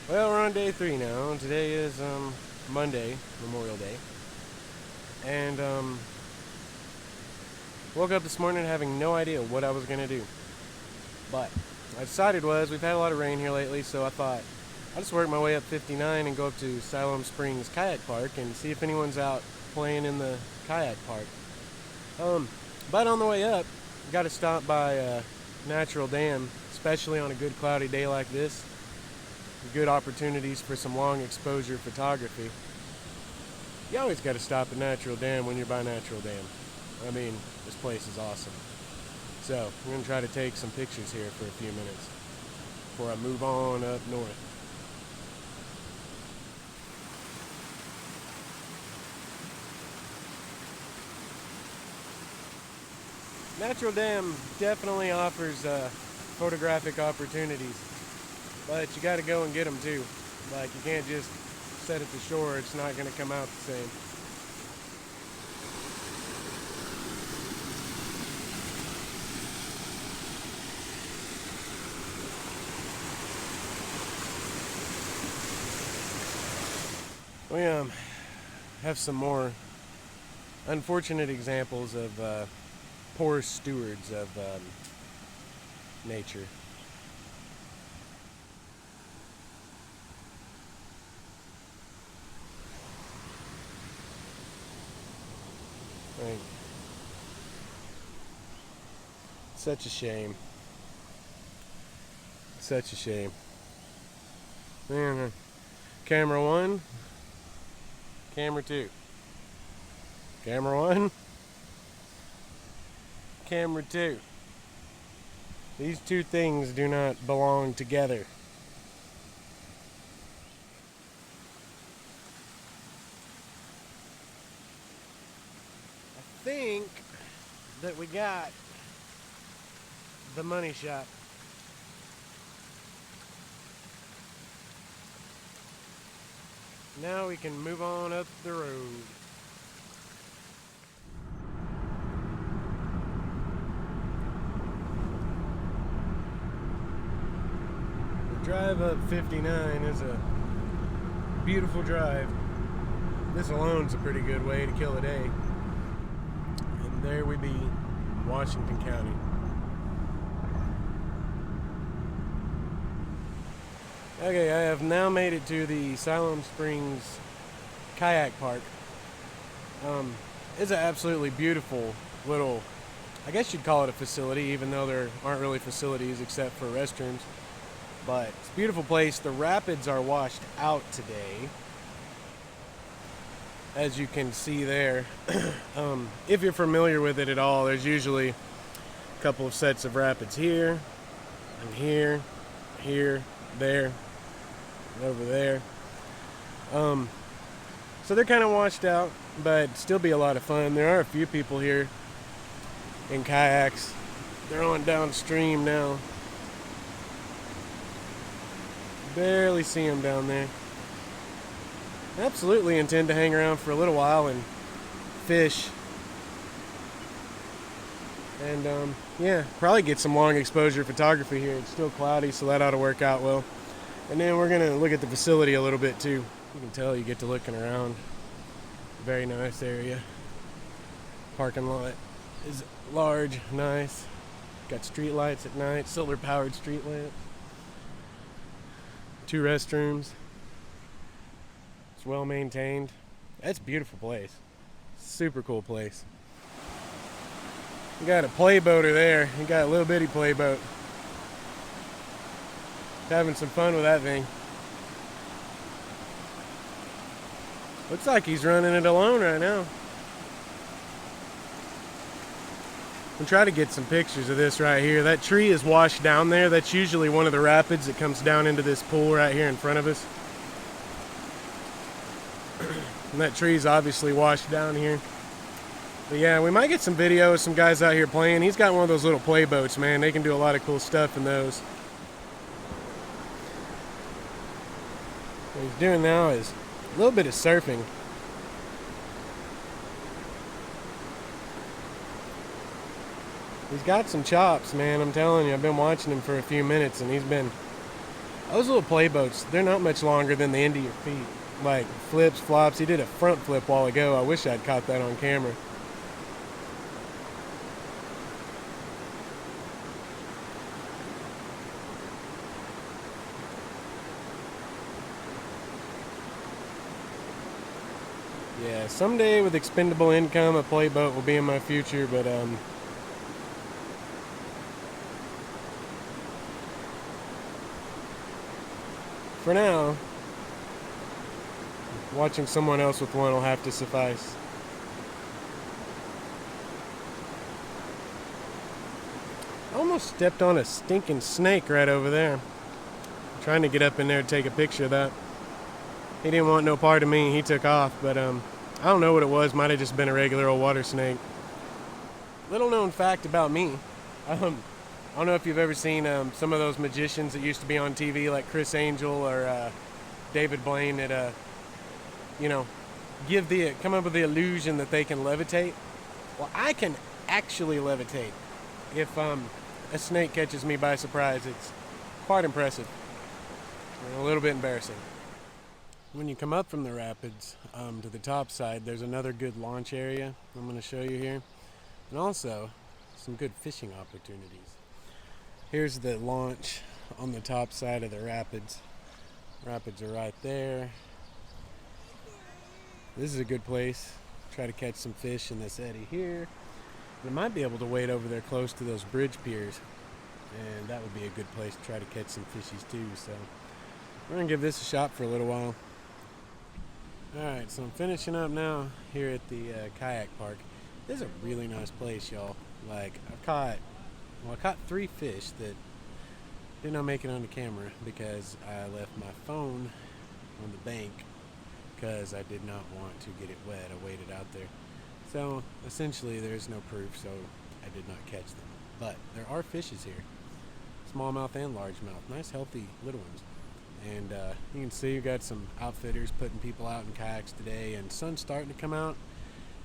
Well, we're on day 3 now. Today is Monday, Memorial Day, and woke up this morning having no idea what I was gonna do. But I decided we've had a lot of rain here lately, so I thought I'll just work my way up 59 and go up to Siloam Springs Kayak Park and see if anyone's out playing in the kayak park. But on the way up, got to stop by a natural dam, especially on a good cloudy day like this. Good opportunities for some long exposure photography. You always got to stop at Natural Dam when you're by Natural Dam. I mean, this place is awesome. So I'm going to try to take some pictures here for a few minutes before I move on up north. Natural Dam definitely offers photographic opportunities, but you got to go and get them too. Like, you can't just set at the shore, it's not going to come out the same. We have some more unfortunate examples of poor stewards of nature. Right. Such a shame. Such a shame. Camera 1, camera 2. Camera 1, camera 2. These two things do not belong together. I think that we got the money shot. Now we can move on up the road. The drive up 59 is a beautiful drive. This alone's a pretty good way to kill a day. And there we be, Washington County. Okay, I have now made it to the Siloam Springs Kayak Park. It's an absolutely beautiful little, I guess you'd call it a facility, even though there aren't really facilities except for restrooms. But it's a beautiful place. The rapids are washed out today, as you can see there. If you're familiar with it at all, there's usually a couple of sets of rapids here, and here, there, and over there. So they're kind of washed out, but still be a lot of fun. There are a few people here in kayaks. They're on downstream now. Barely see them down there. Absolutely intend to hang around for a little while and fish. And yeah, probably get some long exposure photography here. It's still cloudy, so that ought to work out well. And then we're gonna look at the facility a little bit too. You can tell you get to looking around. Very nice area. Parking lot is large, nice. Got street lights at night, solar powered street lamps. 2 restrooms. It's well maintained. That's a beautiful place. Super cool place. You got a playboater there. You got a little bitty playboat. Having some fun with that thing. Looks like he's running it alone right now. I'm trying to get some pictures of this right here. That tree is washed down there. That's usually one of the rapids that comes down into this pool right here in front of us. And that tree's obviously washed down here. But yeah, we might get some video of some guys out here playing. He's got one of those little playboats, man. They can do a lot of cool stuff in those. What he's doing now is a little bit of surfing. He's got some chops, man. I'm telling you, I've been watching him for a few minutes, and he's been Those little play boats, they're not much longer than the end of your feet. Like flips, flops. He did a front flip a while ago. I wish I'd caught that on camera. Yeah, someday with expendable income, a play boat will be in my future, but for now, watching someone else with one will have to suffice. I almost stepped on a stinking snake right over there. Trying to get up in there to take a picture of that. He didn't want no part of me. He took off, but I don't know what it was. Might have just been a regular old water snake. Little known fact about me. I don't know if you've ever seen some of those magicians that used to be on TV, like Chris Angel or David Blaine, that come up with the illusion that they can levitate. Well, I can actually levitate. If a snake catches me by surprise, it's quite impressive and a little bit embarrassing. When you come up from the rapids to the top side, there's another good launch area I'm going to show you here, and also some good fishing opportunities. Here's the launch on the top side of the rapids. Rapids are right there. This is a good place. Try to catch some fish in this eddy here. We might be able to wade over there close to those bridge piers, and that would be a good place to try to catch some fishies too. So we're gonna give this a shot for a little while. Alright, so I'm finishing up now here at the kayak park. This is a really nice place, y'all. Like, I caught 3 fish that did not make it onto camera because I left my phone on the bank because I did not want to get it wet. I waited out there. So essentially there's no proof, so I did not catch them. But there are fishes here. Smallmouth and largemouth. Nice healthy little ones. And you can see you got some outfitters putting people out in kayaks today, and sun's starting to come out.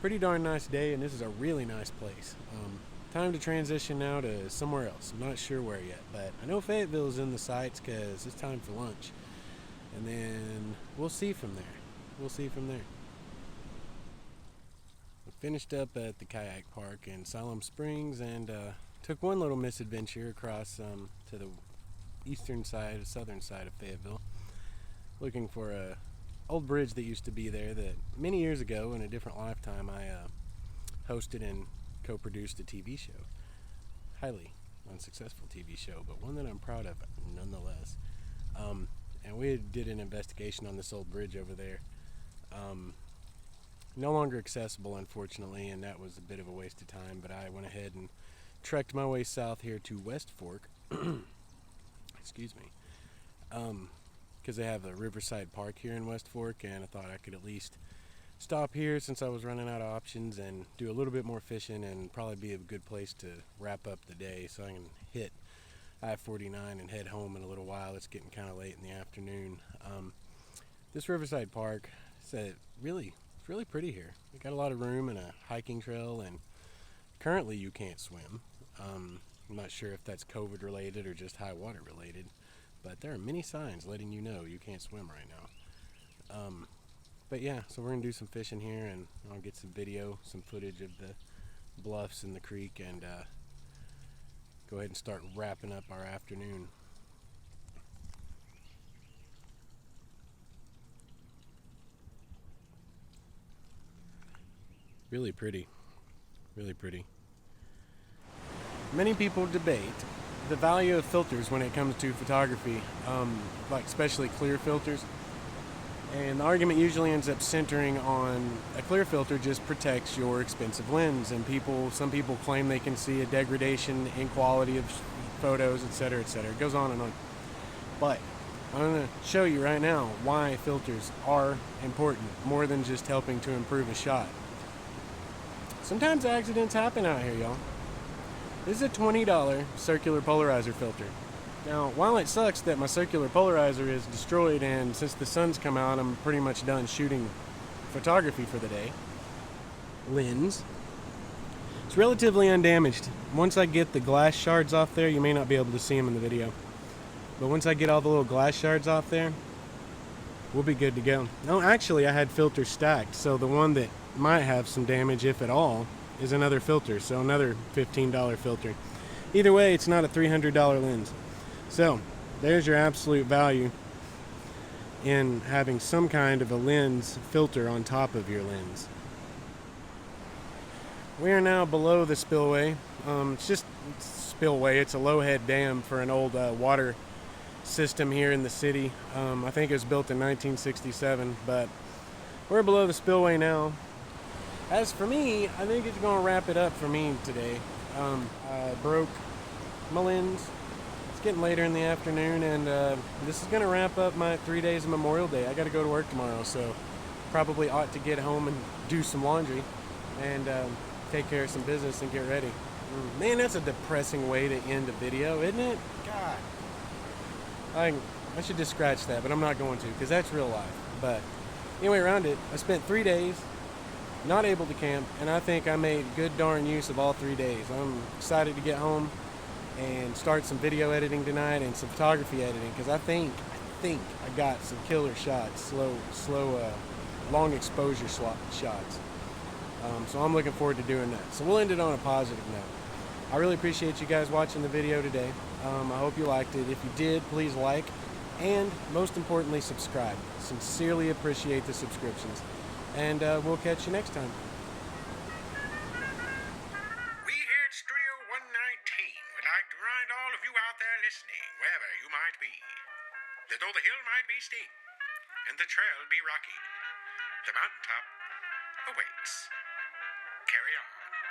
Pretty darn nice day, and this is a really nice place. Time to transition now to somewhere else. I'm not sure where yet, but I know Fayetteville is in the sights because it's time for lunch. And then we'll see from there. I finished up at the kayak park in Siloam Springs and took one little misadventure across to the southern side of Fayetteville, looking for a old bridge that used to be there that many years ago in a different lifetime I hosted and co-produced a TV show. Highly unsuccessful TV show, but one that I'm proud of nonetheless. And we did an investigation on this old bridge over there. No longer accessible, unfortunately, and that was a bit of a waste of time, but I went ahead and trekked my way south here to West Fork. Excuse me, because they have a Riverside Park here in West Fork, and I thought I could at least stop here since I was running out of options and do a little bit more fishing, and probably be a good place to wrap up the day so I can hit I-49 and head home in a little while. It's getting kind of late in the afternoon. This Riverside Park is really pretty here. We got a lot of room and a hiking trail, and currently you can't swim. I'm not sure if that's COVID related or just high water related, but there are many signs letting you know you can't swim right now. But yeah, so we're gonna do some fishing here, and I'll get some video, some footage of the bluffs and the creek, and go ahead and start wrapping up our afternoon. Really pretty. Many people debate the value of filters when it comes to photography, like especially clear filters. And the argument usually ends up centering on a clear filter just protects your expensive lens, and some people claim they can see a degradation in quality of photos, etc., etc. It goes on and on. But I'm going to show you right now why filters are important, more than just helping to improve a shot. Sometimes accidents happen out here, y'all. This is a $20 circular polarizer filter. Now, while it sucks that my circular polarizer is destroyed, and since the sun's come out, I'm pretty much done shooting photography for the day, lens, it's relatively undamaged. Once I get the glass shards off there, you may not be able to see them in the video. But once I get all the little glass shards off there, we'll be good to go. No, actually, I had filters stacked, so the one that might have some damage, if at all, is another filter, so another $15 filter. Either way, it's not a $300 lens. So there's your absolute value in having some kind of a lens filter on top of your lens. We are now below the spillway. It's just spillway. It's a low-head dam for an old water system here in the city. I think it was built in 1967, but we're below the spillway now. As for me, I think it's going to wrap it up for me today. I broke my lens. It's getting later in the afternoon, and this is going to wrap up my 3 days of Memorial Day. I got to go to work tomorrow, so probably ought to get home and do some laundry and take care of some business and get ready. Man, that's a depressing way to end a video, isn't it? God. I should just scratch that, but I'm not going to, because that's real life. But anyway, around it, I spent 3 days not able to camp, and I think I made good darn use of all 3 days. I'm excited to get home and start some video editing tonight and some photography editing, because I think I got some killer shots, slow, long exposure shots. So I'm looking forward to doing that. So we'll end it on a positive note. I really appreciate you guys watching the video today. I hope you liked it. If you did, please like, and most importantly, subscribe. Sincerely appreciate the subscriptions. And we'll catch you next time. We here at Studio 119 would like to remind all of you out there listening, wherever you might be, that though the hill might be steep and the trail be rocky, the mountaintop awaits. Carry on.